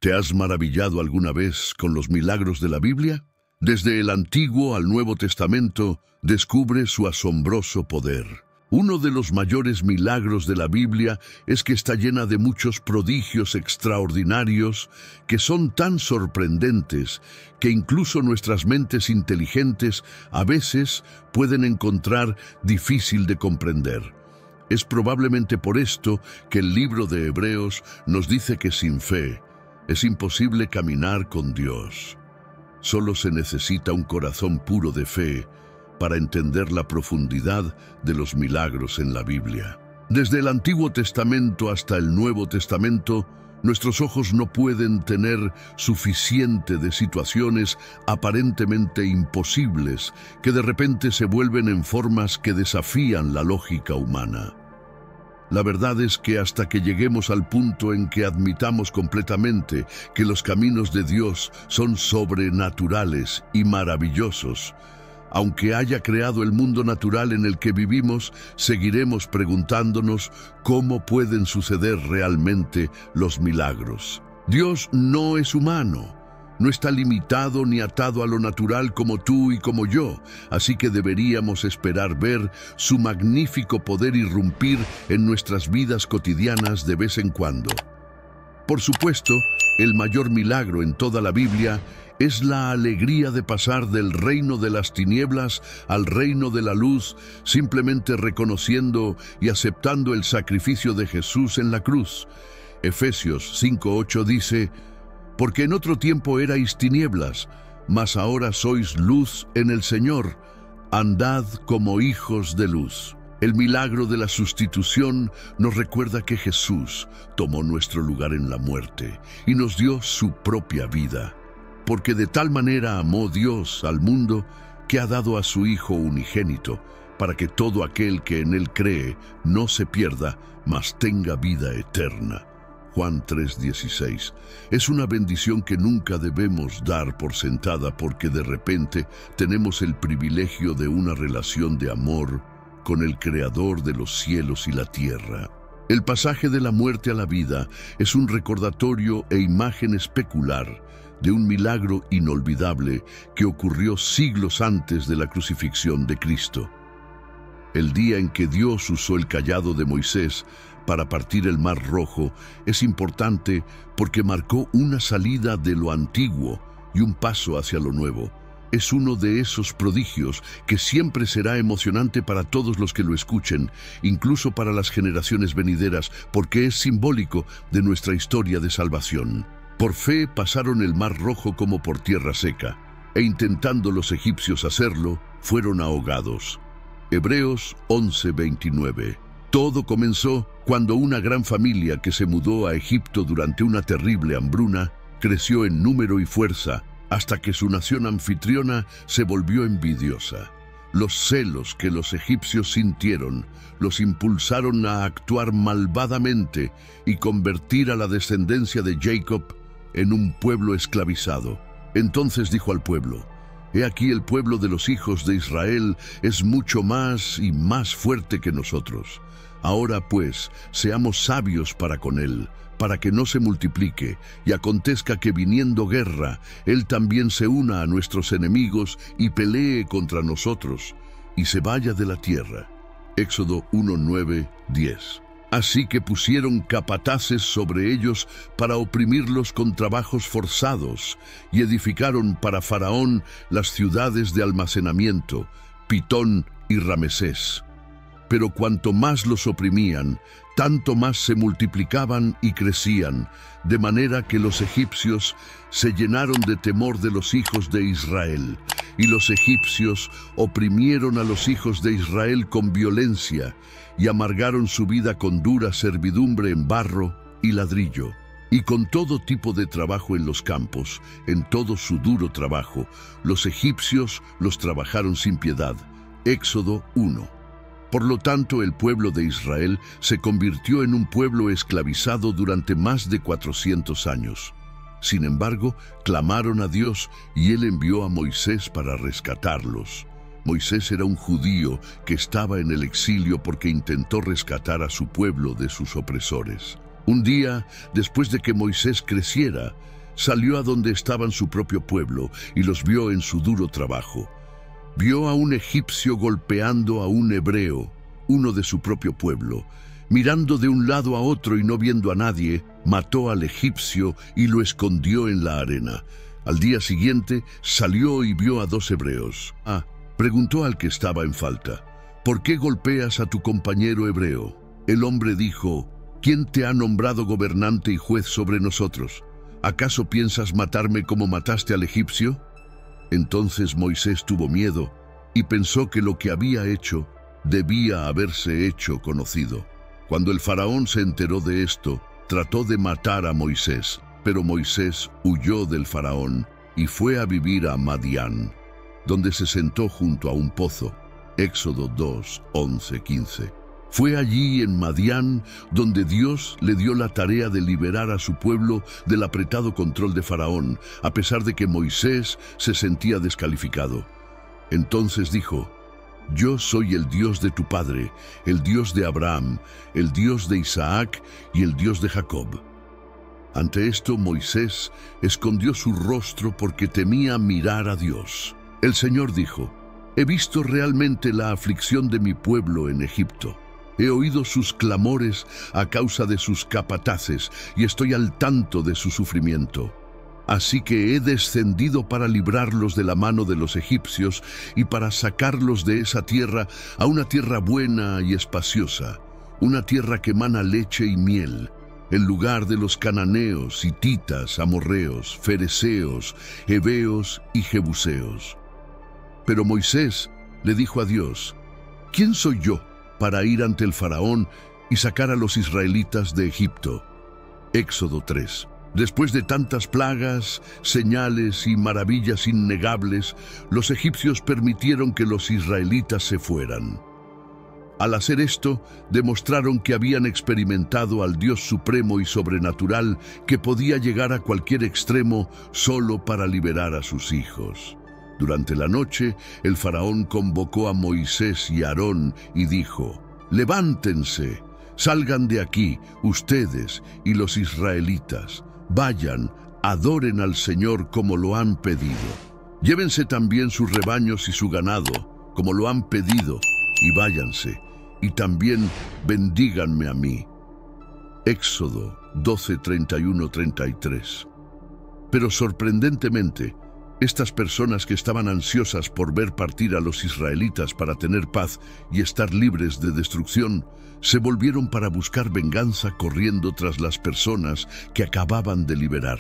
¿Te has maravillado alguna vez con los milagros de la Biblia? Desde el Antiguo al Nuevo Testamento, descubre su asombroso poder. Uno de los mayores milagros de la Biblia es que está llena de muchos prodigios extraordinarios que son tan sorprendentes que incluso nuestras mentes inteligentes a veces pueden encontrar difícil de comprender. Es probablemente por esto que el libro de Hebreos nos dice que sin fe es imposible caminar con Dios. Solo se necesita un corazón puro de fe para entender la profundidad de los milagros en la Biblia. Desde el Antiguo Testamento hasta el Nuevo Testamento, nuestros ojos no pueden tener suficiente de situaciones aparentemente imposibles que de repente se vuelven en formas que desafían la lógica humana. La verdad es que hasta que lleguemos al punto en que admitamos completamente que los caminos de Dios son sobrenaturales y maravillosos, aunque haya creado el mundo natural en el que vivimos, seguiremos preguntándonos cómo pueden suceder realmente los milagros. Dios no es humano. No está limitado ni atado a lo natural como tú y como yo, así que deberíamos esperar ver su magnífico poder irrumpir en nuestras vidas cotidianas de vez en cuando. Por supuesto, el mayor milagro en toda la Biblia es la alegría de pasar del reino de las tinieblas al reino de la luz, simplemente reconociendo y aceptando el sacrificio de Jesús en la cruz. Efesios 5:8 dice: porque en otro tiempo erais tinieblas, mas ahora sois luz en el Señor. Andad como hijos de luz. El milagro de la sustitución nos recuerda que Jesús tomó nuestro lugar en la muerte y nos dio su propia vida. Porque de tal manera amó Dios al mundo que ha dado a su Hijo unigénito, para que todo aquel que en Él cree no se pierda, mas tenga vida eterna. Juan 3:16. Es una bendición que nunca debemos dar por sentada porque de repente tenemos el privilegio de una relación de amor con el Creador de los cielos y la tierra. El pasaje de la muerte a la vida es un recordatorio e imagen especular de un milagro inolvidable que ocurrió siglos antes de la crucifixión de Cristo. El día en que Dios usó el cayado de Moisés para partir el Mar Rojo es importante porque marcó una salida de lo antiguo y un paso hacia lo nuevo. Es uno de esos prodigios que siempre será emocionante para todos los que lo escuchen, incluso para las generaciones venideras, porque es simbólico de nuestra historia de salvación. Por fe pasaron el Mar Rojo como por tierra seca, e intentando los egipcios hacerlo, fueron ahogados. Hebreos 11:29. Todo comenzó cuando una gran familia que se mudó a Egipto durante una terrible hambruna creció en número y fuerza hasta que su nación anfitriona se volvió envidiosa. Los celos que los egipcios sintieron los impulsaron a actuar malvadamente y convertir a la descendencia de Jacob en un pueblo esclavizado. Entonces dijo al pueblo: he aquí el pueblo de los hijos de Israel es mucho más y más fuerte que nosotros. Ahora pues, seamos sabios para con él, para que no se multiplique, y acontezca que viniendo guerra, él también se una a nuestros enemigos y pelee contra nosotros, y se vaya de la tierra. Éxodo 1:9-10. Así que pusieron capataces sobre ellos para oprimirlos con trabajos forzados, y edificaron para Faraón las ciudades de almacenamiento, Pitón y Ramesés. Pero cuanto más los oprimían, tanto más se multiplicaban y crecían, de manera que los egipcios se llenaron de temor de los hijos de Israel, y los egipcios oprimieron a los hijos de Israel con violencia, y amargaron su vida con dura servidumbre en barro y ladrillo, y con todo tipo de trabajo en los campos, en todo su duro trabajo, los egipcios los trabajaron sin piedad. Éxodo 1. Por lo tanto, el pueblo de Israel se convirtió en un pueblo esclavizado durante más de 400 años. Sin embargo, clamaron a Dios y Él envió a Moisés para rescatarlos. Moisés era un judío que estaba en el exilio porque intentó rescatar a su pueblo de sus opresores. Un día, después de que Moisés creciera, salió a donde estaban su propio pueblo y los vio en su duro trabajo. Vio a un egipcio golpeando a un hebreo, uno de su propio pueblo. Mirando de un lado a otro y no viendo a nadie, mató al egipcio y lo escondió en la arena. Al día siguiente salió y vio a 2 hebreos. Preguntó al que estaba en falta: ¿por qué golpeas a tu compañero hebreo? El hombre dijo: ¿quién te ha nombrado gobernante y juez sobre nosotros? ¿Acaso piensas matarme como mataste al egipcio? Entonces Moisés tuvo miedo y pensó que lo que había hecho debía haberse hecho conocido. Cuando el faraón se enteró de esto, trató de matar a Moisés, pero Moisés huyó del faraón y fue a vivir a Madián, donde se sentó junto a un pozo. Éxodo 2, 11, 15. Fue allí en Madián donde Dios le dio la tarea de liberar a su pueblo del apretado control de Faraón, a pesar de que Moisés se sentía descalificado. Entonces dijo: yo soy el Dios de tu padre, el Dios de Abraham, el Dios de Isaac y el Dios de Jacob. Ante esto Moisés escondió su rostro porque temía mirar a Dios. El Señor dijo: he visto realmente la aflicción de mi pueblo en Egipto. He oído sus clamores a causa de sus capataces y estoy al tanto de su sufrimiento. Así que he descendido para librarlos de la mano de los egipcios y para sacarlos de esa tierra a una tierra buena y espaciosa, una tierra que emana leche y miel, en lugar de los cananeos, hititas, amorreos, fereceos, heveos y jebuseos. Pero Moisés le dijo a Dios: ¿quién soy yo para ir ante el faraón y sacar a los israelitas de Egipto? Éxodo 3. Después de tantas plagas, señales y maravillas innegables, los egipcios permitieron que los israelitas se fueran. Al hacer esto, demostraron que habían experimentado al Dios supremo y sobrenatural que podía llegar a cualquier extremo solo para liberar a sus hijos. Durante la noche, el faraón convocó a Moisés y Aarón y dijo: levántense, salgan de aquí, ustedes y los israelitas. Vayan, adoren al Señor como lo han pedido. Llévense también sus rebaños y su ganado, como lo han pedido, y váyanse, y también bendíganme a mí. Éxodo 12, 31, 33. Pero sorprendentemente, estas personas que estaban ansiosas por ver partir a los israelitas para tener paz y estar libres de destrucción, se volvieron para buscar venganza corriendo tras las personas que acababan de liberar.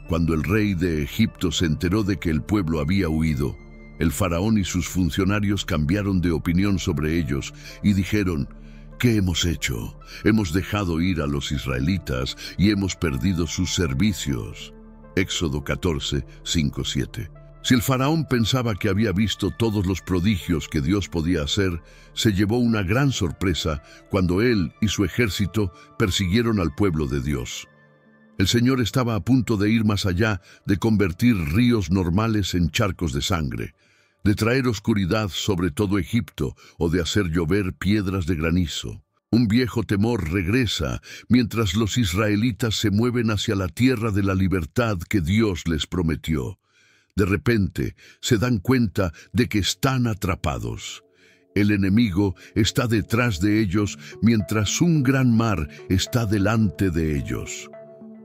Cuando el rey de Egipto se enteró de que el pueblo había huido, el faraón y sus funcionarios cambiaron de opinión sobre ellos y dijeron: ¿qué hemos hecho? Hemos dejado ir a los israelitas y hemos perdido sus servicios. Éxodo 14, 5, 7. Si el faraón pensaba que había visto todos los prodigios que Dios podía hacer, se llevó una gran sorpresa cuando él y su ejército persiguieron al pueblo de Dios. El Señor estaba a punto de ir más allá de convertir ríos normales en charcos de sangre, de traer oscuridad sobre todo Egipto o de hacer llover piedras de granizo. Un viejo temor regresa mientras los israelitas se mueven hacia la tierra de la libertad que Dios les prometió. De repente se dan cuenta de que están atrapados. El enemigo está detrás de ellos mientras un gran mar está delante de ellos.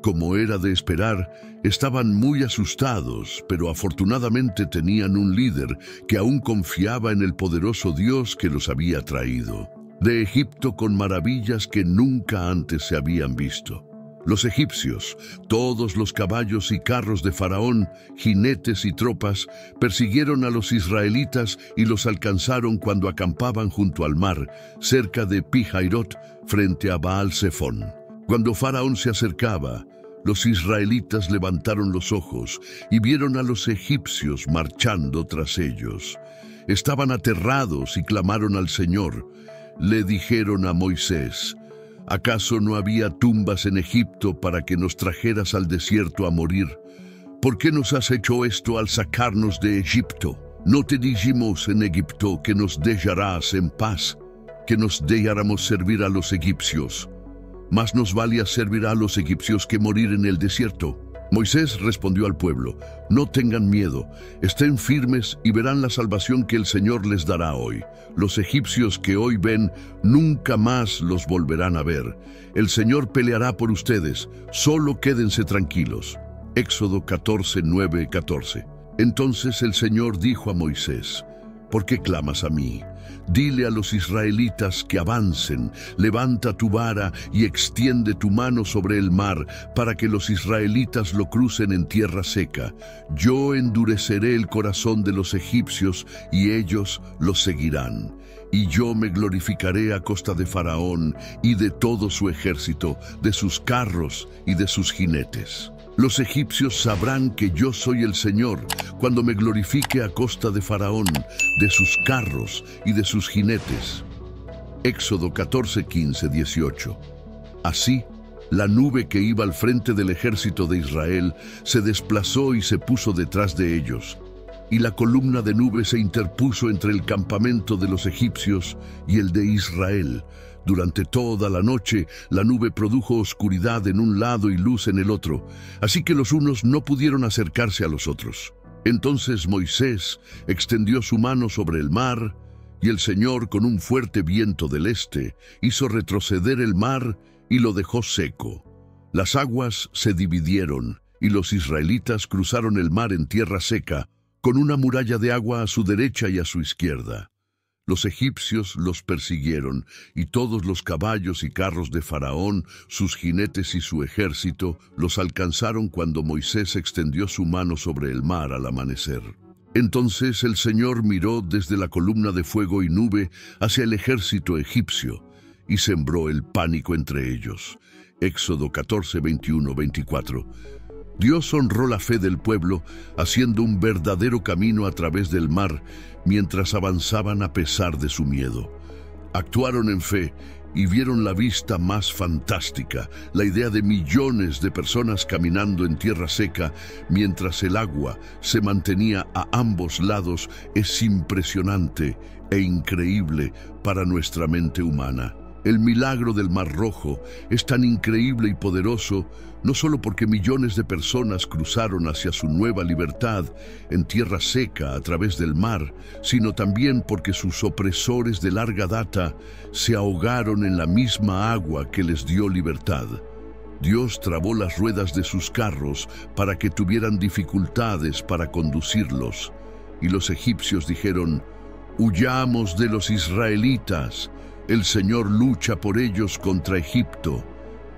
Como era de esperar, estaban muy asustados, pero afortunadamente tenían un líder que aún confiaba en el poderoso Dios que los había traído de Egipto con maravillas que nunca antes se habían visto. Los egipcios, todos los caballos y carros de Faraón, jinetes y tropas, persiguieron a los israelitas y los alcanzaron cuando acampaban junto al mar, cerca de Pi-Hairot, frente a Baal-Zephón. Cuando Faraón se acercaba, los israelitas levantaron los ojos y vieron a los egipcios marchando tras ellos. Estaban aterrados y clamaron al Señor. Le dijeron a Moisés: ¿acaso no había tumbas en Egipto para que nos trajeras al desierto a morir? ¿Por qué nos has hecho esto al sacarnos de Egipto? ¿No te dijimos en Egipto que nos dejarás en paz, que nos dejáramos servir a los egipcios? Más nos valía servir a los egipcios que morir en el desierto. Moisés respondió al pueblo: no tengan miedo, estén firmes y verán la salvación que el Señor les dará hoy. Los egipcios que hoy ven, nunca más los volverán a ver. El Señor peleará por ustedes, solo quédense tranquilos. Éxodo 14, 9, 14. Entonces el Señor dijo a Moisés: ¿por qué clamas a mí? Dile a los israelitas que avancen, levanta tu vara y extiende tu mano sobre el mar para que los israelitas lo crucen en tierra seca. Yo endureceré el corazón de los egipcios y ellos los seguirán. Y yo me glorificaré a costa de Faraón y de todo su ejército, de sus carros y de sus jinetes. Los egipcios sabrán que yo soy el Señor cuando me glorifique a costa de Faraón, de sus carros y de sus jinetes. Éxodo 14, 15, 18. Así, la nube que iba al frente del ejército de Israel se desplazó y se puso detrás de ellos, y la columna de nube se interpuso entre el campamento de los egipcios y el de Israel. Durante toda la noche, la nube produjo oscuridad en un lado y luz en el otro, así que los unos no pudieron acercarse a los otros. Entonces Moisés extendió su mano sobre el mar, y el Señor, con un fuerte viento del este, hizo retroceder el mar y lo dejó seco. Las aguas se dividieron, y los israelitas cruzaron el mar en tierra seca, con una muralla de agua a su derecha y a su izquierda. Los egipcios los persiguieron, y todos los caballos y carros de Faraón, sus jinetes y su ejército, los alcanzaron cuando Moisés extendió su mano sobre el mar al amanecer. Entonces el Señor miró desde la columna de fuego y nube hacia el ejército egipcio, y sembró el pánico entre ellos. Éxodo 14, 21, 24. Dios honró la fe del pueblo, haciendo un verdadero camino a través del mar, mientras avanzaban a pesar de su miedo. Actuaron en fe y vieron la vista más fantástica, la idea de millones de personas caminando en tierra seca, mientras el agua se mantenía a ambos lados, es impresionante e increíble para nuestra mente humana. El milagro del Mar Rojo es tan increíble y poderoso, no solo porque millones de personas cruzaron hacia su nueva libertad en tierra seca a través del mar, sino también porque sus opresores de larga data se ahogaron en la misma agua que les dio libertad. Dios trabó las ruedas de sus carros para que tuvieran dificultades para conducirlos, y los egipcios dijeron: «Huyamos de los israelitas. El Señor lucha por ellos contra Egipto».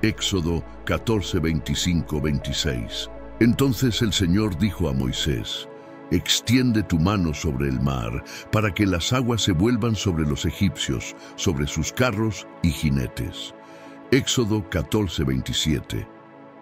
Éxodo 14, 25, 26. Entonces el Señor dijo a Moisés: «Extiende tu mano sobre el mar, para que las aguas se vuelvan sobre los egipcios, sobre sus carros y jinetes». Éxodo 14, 27.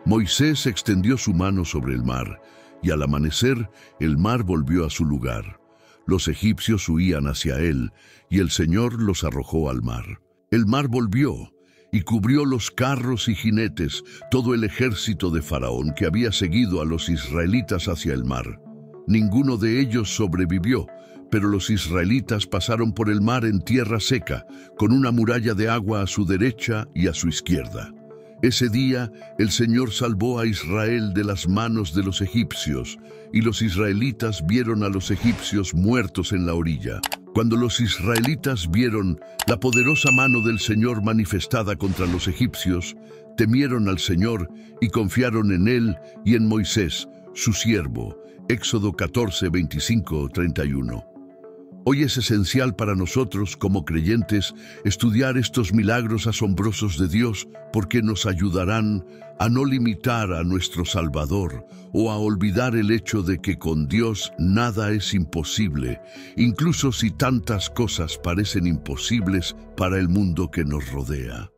Moisés extendió su mano sobre el mar, y al amanecer el mar volvió a su lugar. Los egipcios huían hacia él, y el Señor los arrojó al mar. El mar volvió y cubrió los carros y jinetes, todo el ejército de Faraón que había seguido a los israelitas hacia el mar. Ninguno de ellos sobrevivió, pero los israelitas pasaron por el mar en tierra seca, con una muralla de agua a su derecha y a su izquierda. Ese día el Señor salvó a Israel de las manos de los egipcios, y los israelitas vieron a los egipcios muertos en la orilla. Cuando los israelitas vieron la poderosa mano del Señor manifestada contra los egipcios, temieron al Señor y confiaron en Él y en Moisés, su siervo. Éxodo 14, 25, 31. Hoy es esencial para nosotros, como creyentes, estudiar estos milagros asombrosos de Dios, porque nos ayudarán a no limitar a nuestro Salvador o a olvidar el hecho de que con Dios nada es imposible, incluso si tantas cosas parecen imposibles para el mundo que nos rodea.